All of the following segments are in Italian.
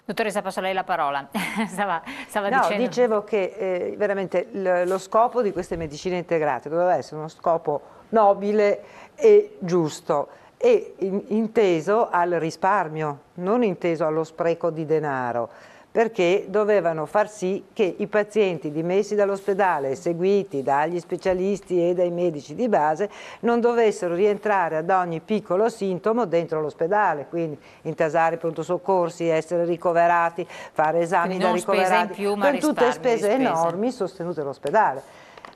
Dottoressa, passo a lei la parola. Stava No, dicendo... dicevo che veramente lo scopo di queste medicine integrate doveva essere uno scopo nobile e giusto e inteso al risparmio, non inteso allo spreco di denaro, perché dovevano far sì che i pazienti dimessi dall'ospedale, seguiti dagli specialisti e dai medici di base, non dovessero rientrare ad ogni piccolo sintomo dentro l'ospedale, quindi intasare i pronto soccorsi, essere ricoverati, fare esami da ricoverati, spese in più, ma con tutte risparmio di spese enormi sostenute all'ospedale.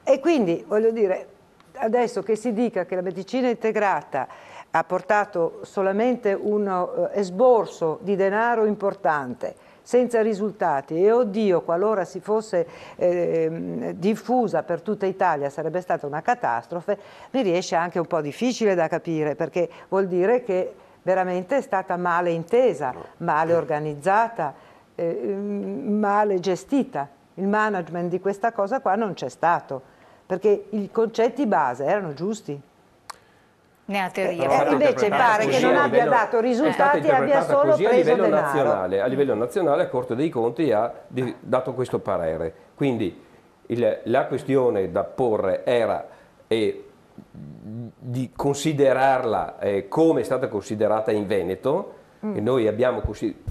E quindi, voglio dire, adesso che si dica che la medicina integrata ha portato solamente un esborso di denaro importante, senza risultati, e oddio, qualora si fosse diffusa per tutta Italia sarebbe stata una catastrofe, mi riesce anche un po' difficile da capire, perché vuol dire che veramente è stata male intesa, male organizzata, male gestita. Il management di questa cosa qua non c'è stato, perché i concetti base erano giusti. Nella teoria. Invece pare che non abbia dato risultati e abbia solo preso denaro. A livello nazionale la Corte dei Conti ha dato questo parere. Quindi la questione da porre era di considerarla come è stata considerata in Veneto, e noi abbiamo,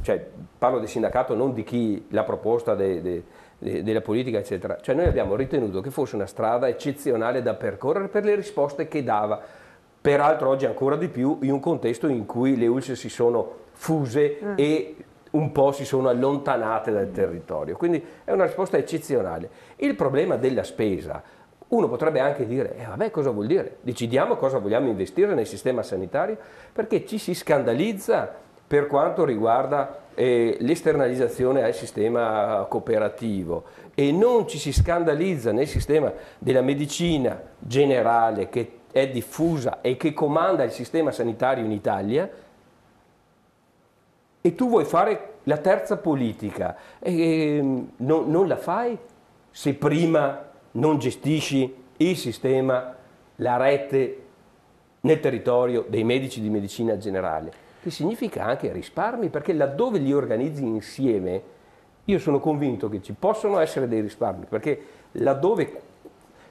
cioè, parlo del sindacato, non di chi l'ha proposta della politica, eccetera. Cioè noi abbiamo ritenuto che fosse una strada eccezionale da percorrere per le risposte che dava. Peraltro oggi ancora di più in un contesto in cui le ULSS si sono fuse e un po' si sono allontanate dal territorio. Quindi è una risposta eccezionale. Il problema della spesa, uno potrebbe anche dire, vabbè, cosa vuol dire? Decidiamo cosa vogliamo investire nel sistema sanitario, perché ci si scandalizza per quanto riguarda l'esternalizzazione al sistema cooperativo e non ci si scandalizza nel sistema della medicina generale che è diffusa e che comanda il sistema sanitario in Italia, e tu vuoi fare la terza politica non la fai se prima non gestisci il sistema, la rete nel territorio dei medici di medicina generale, che significa anche risparmi, perché laddove li organizzi insieme io sono convinto che ci possono essere dei risparmi, perché laddove,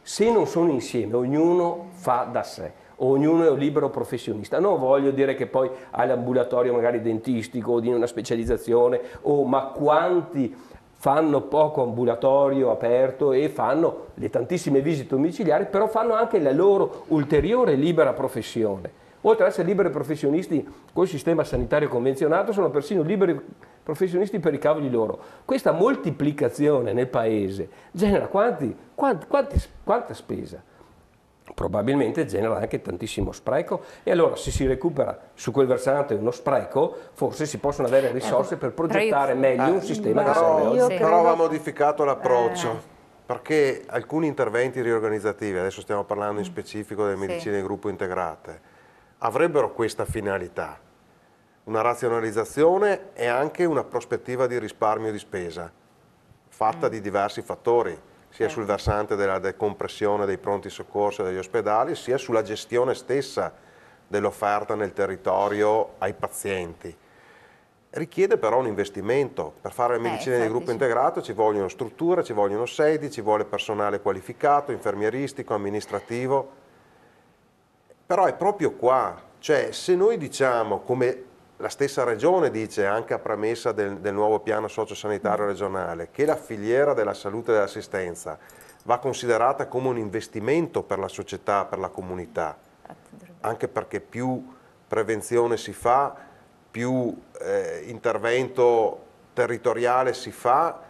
se non sono insieme, ognuno fa da sé, ognuno è un libero professionista. Non voglio dire che poi hai l'ambulatorio magari dentistico o di una specializzazione, ma quanti fanno poco ambulatorio aperto e fanno le tantissime visite domiciliari, però fanno anche la loro ulteriore libera professione. Oltre ad essere liberi professionisti col sistema sanitario convenzionato, sono persino liberi professionisti per i cavoli loro. Questa moltiplicazione nel paese genera quanta spesa? Probabilmente genera anche tantissimo spreco, e allora se si recupera su quel versante uno spreco, forse si possono avere risorse per progettare meglio un sistema che serve oggi. Però va modificato l'approccio, perché alcuni interventi riorganizzativi, adesso stiamo parlando in specifico delle medicine di gruppo integrate, avrebbero questa finalità, una razionalizzazione e anche una prospettiva di risparmio di spesa, fatta di diversi fattori, sia sul versante della decompressione dei pronti soccorso e degli ospedali, sia sulla gestione stessa dell'offerta nel territorio ai pazienti. Richiede però un investimento. Per fare le medicine di gruppo integrato ci vogliono strutture, ci vogliono sedi, ci vuole personale qualificato, infermieristico, amministrativo. Però è proprio qua, cioè se noi diciamo, come la stessa Regione dice anche a premessa del nuovo piano sociosanitario regionale, che la filiera della salute e dell'assistenza va considerata come un investimento per la società, per la comunità, anche perché più prevenzione si fa, più intervento territoriale si fa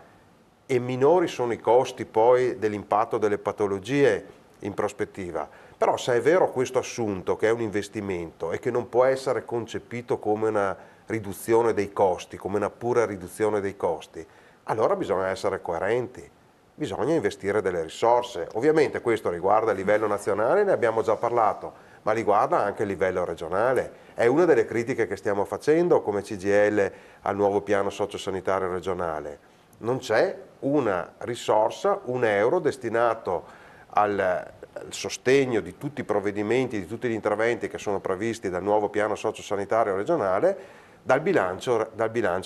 e minori sono i costi poi dell'impatto delle patologie in prospettiva. Però se è vero questo assunto che è un investimento e che non può essere concepito come una riduzione dei costi, come una pura riduzione dei costi, allora bisogna essere coerenti, bisogna investire delle risorse. Ovviamente questo riguarda il livello nazionale, ne abbiamo già parlato, ma riguarda anche il livello regionale. È una delle critiche che stiamo facendo come CGIL al nuovo piano sociosanitario regionale. Non c'è una risorsa, un euro destinato al sostegno di tutti i provvedimenti, di tutti gli interventi che sono previsti dal nuovo piano sociosanitario regionale dal bilancio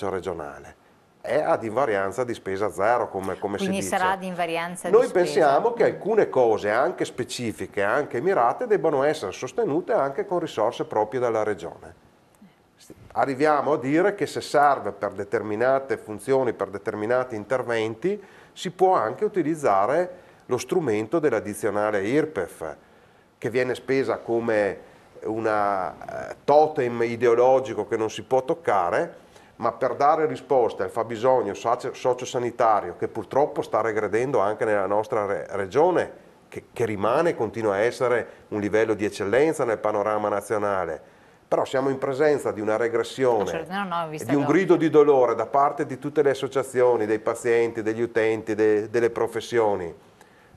regionale. è ad invarianza di spesa zero, come si Quindi dice. sarà ad invarianza di Noi spesa. pensiamo che alcune cose, anche specifiche, anche mirate, debbano essere sostenute anche con risorse proprie della Regione. Arriviamo a dire che se serve per determinate funzioni, per determinati interventi, si può anche utilizzare lo strumento dell'addizionale IRPEF, che viene spesa come un totem ideologico che non si può toccare, ma per dare risposte al fabbisogno sociosanitario che purtroppo sta regredendo anche nella nostra regione, che rimane e continua a essere un livello di eccellenza nel panorama nazionale. Però siamo in presenza di una regressione e di un grido di dolore da parte di tutte le associazioni, dei pazienti, degli utenti, delle professioni,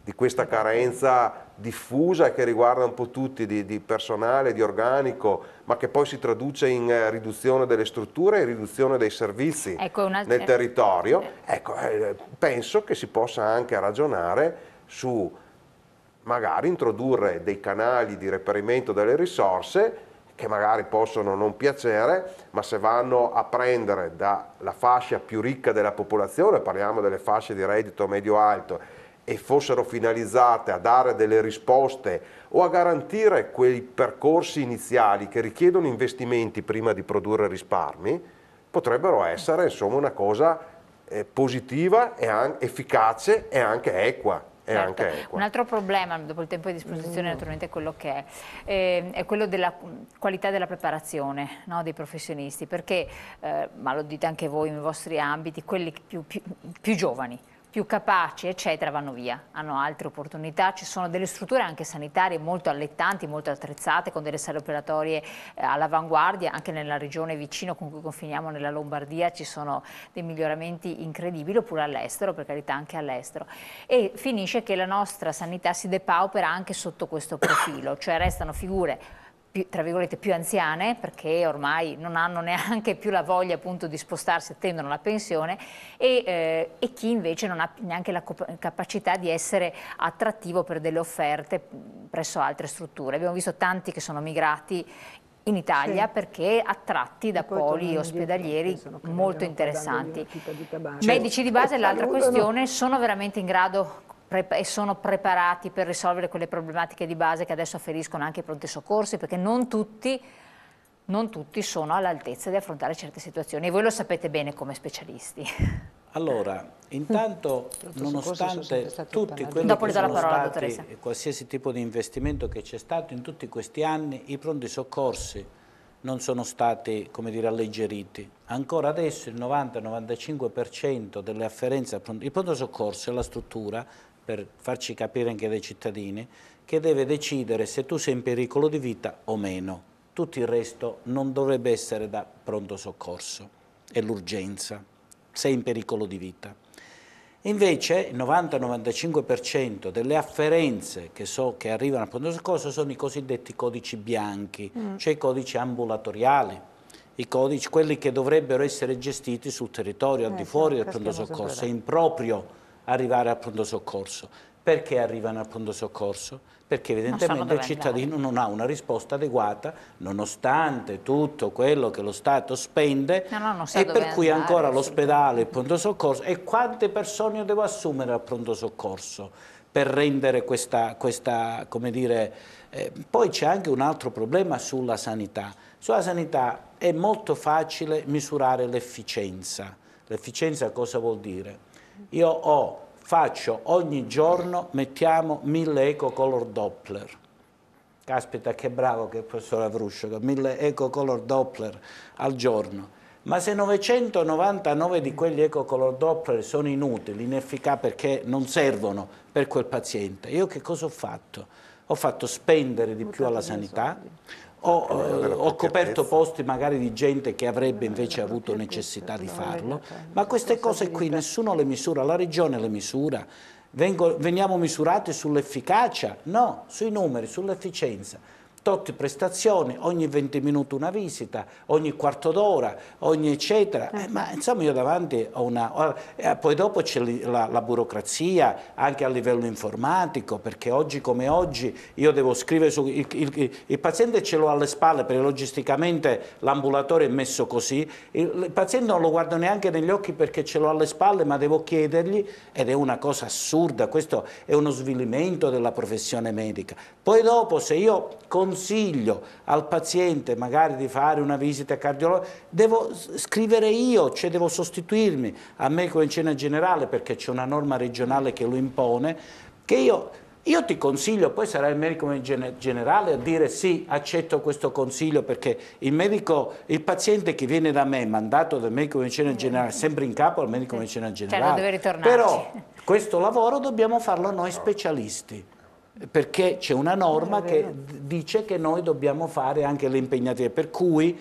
di questa carenza diffusa e che riguarda un po' tutti di personale, di organico, ma che poi si traduce in riduzione delle strutture e riduzione dei servizi nel territorio. Ecco, penso che si possa anche ragionare su magari introdurre dei canali di reperimento delle risorse che magari possono non piacere, ma se vanno a prendere dalla fascia più ricca della popolazione, parliamo delle fasce di reddito medio-alto, e fossero finalizzate a dare delle risposte o a garantire quei percorsi iniziali che richiedono investimenti prima di produrre risparmi, potrebbero essere insomma una cosa positiva, e efficace e anche equa. Certo. Un altro problema, dopo il tempo di disposizione naturalmente è quello che è quello della qualità della preparazione, no, dei professionisti, perché, ma lo dite anche voi nei vostri ambiti, quelli più giovani, più capaci, eccetera, vanno via, hanno altre opportunità. Ci sono delle strutture anche sanitarie molto allettanti, molto attrezzate, con delle sale operatorie all'avanguardia, anche nella regione vicino con cui confiniamo, nella Lombardia, ci sono dei miglioramenti incredibili, oppure all'estero, per carità anche all'estero. E finisce che la nostra sanità si depaupera anche sotto questo profilo, cioè restano figure tra virgolette più anziane, perché ormai non hanno neanche più la voglia appunto di spostarsi, attendono la pensione, e chi invece non ha neanche la capacità di essere attrattivo per delle offerte presso altre strutture. Abbiamo visto tanti che sono migrati in Italia perché attratti da poli ospedalieri molto interessanti. Medici di base, l'altra questione, sono veramente in grado e sono preparati per risolvere quelle problematiche di base che adesso afferiscono anche i pronti soccorsi, perché non tutti sono all'altezza di affrontare certe situazioni, e voi lo sapete bene come specialisti. Allora, intanto, nonostante tutti quelli che sono stati, qualsiasi tipo di investimento che c'è stato in tutti questi anni, i pronti soccorsi non sono stati, come dire, alleggeriti. Ancora adesso il 90-95% delle afferenze, il pronto soccorso è la struttura, per farci capire anche dai cittadini, che deve decidere se tu sei in pericolo di vita o meno. Tutto il resto non dovrebbe essere da pronto soccorso, è l'urgenza, sei in pericolo di vita. Invece il 90-95% delle afferenze che arrivano al pronto soccorso sono i cosiddetti codici bianchi, cioè i codici ambulatoriali, i codici, quelli che dovrebbero essere gestiti sul territorio, al di fuori del pronto soccorso. È improprio arrivare al pronto soccorso. Perché arrivano al pronto soccorso? Perché evidentemente il cittadino non ha una risposta adeguata, nonostante tutto quello che lo Stato spende, e per cui ancora l'ospedale, il pronto soccorso. E quante persone devo assumere al pronto soccorso per rendere questa come dire... Poi c'è anche un altro problema sulla sanità. Sulla sanità è molto facile misurare l'efficienza. L'efficienza cosa vuol dire? Io faccio ogni giorno, mettiamo 1000 eco-color Doppler. Caspita, che bravo che è il professor Avruscio, 1000 eco-color Doppler al giorno. Ma se 999 di quegli eco-color Doppler sono inutili, inefficaci, perché non servono per quel paziente, io che cosa ho fatto? Ho fatto spendere di più alla sanità, ho coperto posti magari di gente che avrebbe invece avuto necessità di farlo, ma queste cose qui nessuno le misura, la Regione le misura. Veniamo misurati sull'efficacia? No, sui numeri, sull'efficienza. tot prestazioni, ogni 20 minuti una visita, ogni quarto d'ora, ogni eccetera. Ma insomma io davanti ho una... poi dopo c'è la burocrazia, anche a livello informatico, perché oggi come oggi io devo scrivere su... Il paziente ce l'ho alle spalle, perché logisticamente l'ambulatorio è messo così, il paziente non lo guardo neanche negli occhi perché ce l'ho alle spalle, ma devo chiedergli, ed è una cosa assurda, questo è uno svilimento della professione medica. Poi dopo, se io consiglio al paziente magari di fare una visita cardiologica, devo scrivere io, cioè devo sostituirmi al medico di medicina generale perché c'è una norma regionale che lo impone, che io ti consiglio, poi sarà il medico generale a dire sì, accetto questo consiglio, perché il paziente che viene da me, mandato dal medico di medicina generale, è sempre in capo al medico di medicina generale. Deve ritornarci. Però questo lavoro dobbiamo farlo noi specialisti, perché c'è una norma che dice che noi dobbiamo fare anche le impegnative, per cui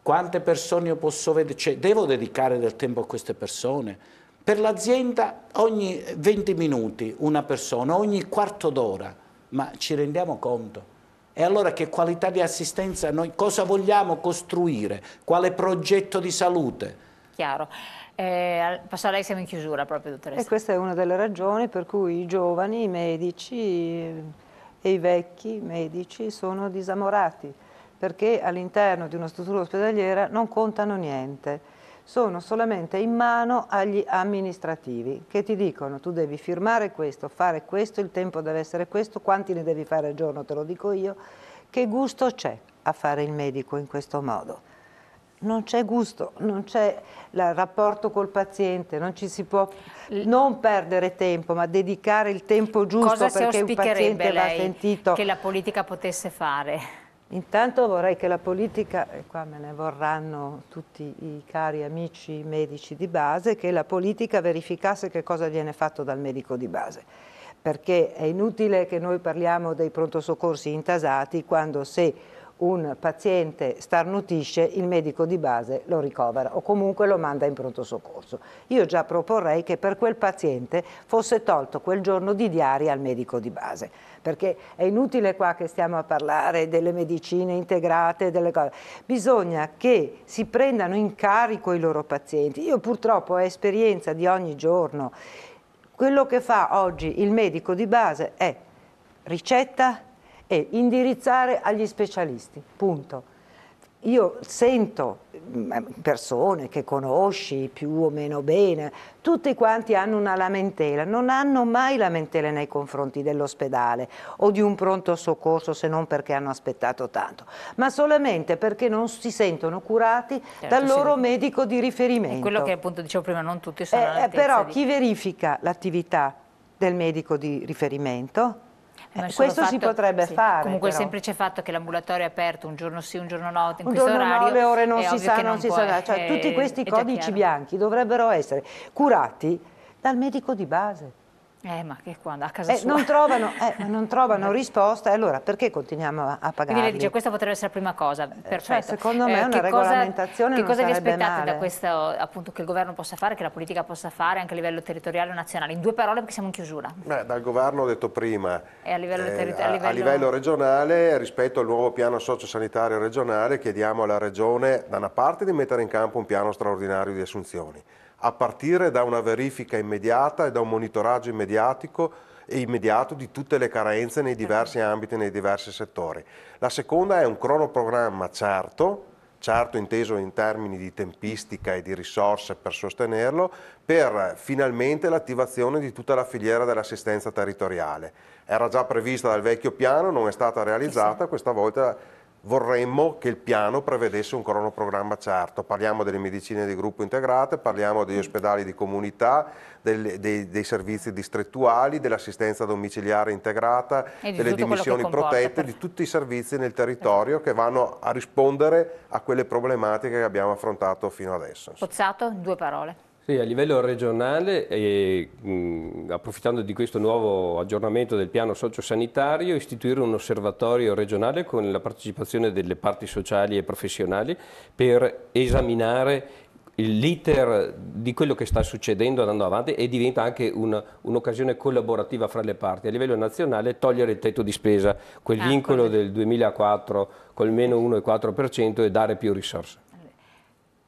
quante persone io posso vedere, cioè devo dedicare del tempo a queste persone. Per l'azienda ogni 20 minuti una persona, ogni quarto d'ora, ma ci rendiamo conto? E allora che qualità di assistenza noi cosa vogliamo costruire? Quale progetto di salute? Chiaro. Passo a lei, siamo in chiusura proprio, dottoressa. E questa è una delle ragioni per cui i giovani, i medici e i vecchi medici sono disamorati, perché all'interno di una struttura ospedaliera non contano niente, sono solamente in mano agli amministrativi che ti dicono tu devi firmare questo, fare questo, il tempo deve essere questo, quanti ne devi fare al giorno te lo dico io, che gusto c'è a fare il medico in questo modo? Non c'è gusto, non c'è il rapporto col paziente, non ci si può non perdere tempo, ma dedicare il tempo giusto perché un paziente va sentito. Che la politica potesse fare? Intanto vorrei che la politica, e qua me ne vorranno tutti i cari amici medici di base, che la politica verificasse che cosa viene fatto dal medico di base. Perché è inutile che noi parliamo dei pronto soccorsi intasati quando se un paziente starnutisce il medico di base lo ricovera o comunque lo manda in pronto soccorso. Io già proporrei che per quel paziente fosse tolto quel giorno di diaria al medico di base, perché è inutile qua che stiamo a parlare delle medicine integrate, delle cose. Bisogna che si prendano in carico i loro pazienti. Io purtroppo ho esperienza di ogni giorno. Quello che fa oggi il medico di base è ricetta e indirizzare agli specialisti, punto. Io sento persone che conosci più o meno bene, tutti quanti hanno una lamentela, non hanno mai lamentele nei confronti dell'ospedale o di un pronto soccorso se non perché hanno aspettato tanto, ma solamente perché non si sentono curati dal loro medico di riferimento. È quello che appunto dicevo prima, non tutti sono all'altezza però chi verifica l'attività del medico di riferimento? Questo si potrebbe fare. Comunque però. Il semplice fatto che l'ambulatorio è aperto un giorno sì, un giorno no, in un questo giorno orario, 9 ore non è si sa, non si sa, cioè tutti questi codici bianchi dovrebbero essere curati dal medico di base. Ma che quando a casa sua non trovano risposta, e allora perché continuiamo a pagarli? Quindi lei dice questa potrebbe essere la prima cosa, perfetto. Secondo me una regolamentazione che non cosa vi sarebbe aspettate male. da questo, appunto, che il governo possa fare, che la politica possa fare anche a livello territoriale o nazionale? In due parole, perché siamo in chiusura. Dal governo ho detto prima, e a livello regionale, rispetto al nuovo piano sociosanitario regionale, chiediamo alla Regione da una parte di mettere in campo un piano straordinario di assunzioni, a partire da una verifica immediata e da un monitoraggio immediato di tutte le carenze nei diversi ambiti, nei diversi settori. La seconda è un cronoprogramma certo inteso in termini di tempistica e di risorse per sostenerlo, per finalmente l'attivazione di tutta la filiera dell'assistenza territoriale. Era già prevista dal vecchio piano, non è stata realizzata, questa volta vorremmo che il piano prevedesse un cronoprogramma certo. Parliamo delle medicine di gruppo integrate, parliamo degli ospedali di comunità, dei servizi distrettuali, dell'assistenza domiciliare integrata, delle dimissioni protette, di tutti i servizi nel territorio che vanno a rispondere a quelle problematiche che abbiamo affrontato fino adesso. Pozzato, due parole. Sì, a livello regionale, approfittando di questo nuovo aggiornamento del piano sociosanitario, istituire un osservatorio regionale con la partecipazione delle parti sociali e professionali per esaminare l'iter di quello che sta succedendo andando avanti e diventa anche un'occasione collaborativa fra le parti. A livello nazionale togliere il tetto di spesa, quel vincolo del 2004 col meno 1,4% e dare più risorse.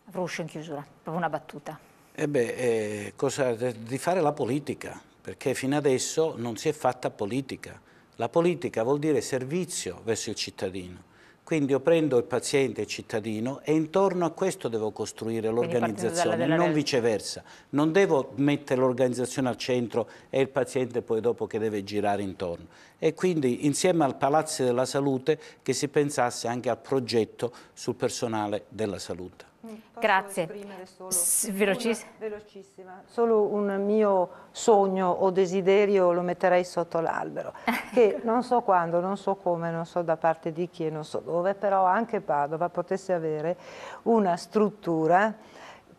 Fruscio in chiusura, proprio una battuta. Di fare la politica, perché fino adesso non si è fatta politica. La politica vuol dire servizio verso il cittadino. Quindi io prendo il paziente e il cittadino e intorno a questo devo costruire l'organizzazione, non viceversa. Non devo mettere l'organizzazione al centro e il paziente poi dopo che deve girare intorno. E quindi insieme al Palazzo della Salute che si pensasse anche al progetto sul personale della salute. Grazie. Velocissima. Solo un mio sogno o desiderio lo metterei sotto l'albero, che non so quando, non so come, non so da parte di chi e non so dove, però anche Padova potesse avere una struttura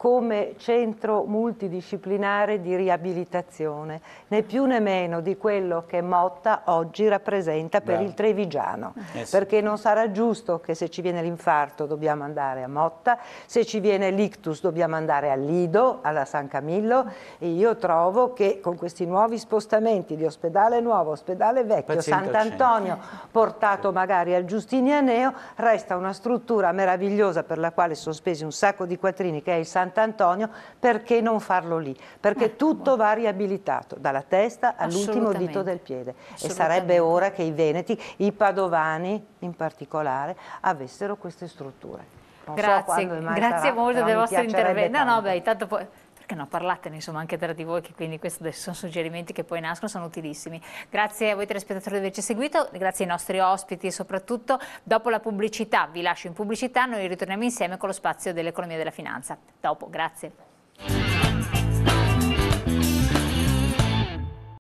come centro multidisciplinare di riabilitazione, né più né meno di quello che Motta oggi rappresenta per il trevigiano, perché non sarà giusto che se ci viene l'infarto dobbiamo andare a Motta, se ci viene l'ictus dobbiamo andare al Lido, alla San Camillo, e io trovo che con questi nuovi spostamenti di ospedale nuovo, ospedale vecchio, Sant'Antonio portato magari al Giustinianeo, resta una struttura meravigliosa per la quale sono spesi un sacco di quattrini, che è il Sant'Antonio. Perché non farlo lì? Perché tutto va riabilitato, dalla testa all'ultimo dito del piede, e sarebbe ora che i veneti, i padovani in particolare, avessero queste strutture. Grazie molto del vostro intervento. Intanto poi, perché no, parlatene insomma anche tra di voi, che quindi questi sono suggerimenti che poi nascono, sono utilissimi. Grazie a voi telespettatori di averci seguito, grazie ai nostri ospiti e soprattutto dopo la pubblicità, vi lascio in pubblicità, noi ritorniamo insieme con lo spazio dell'economia e della finanza. Dopo, grazie.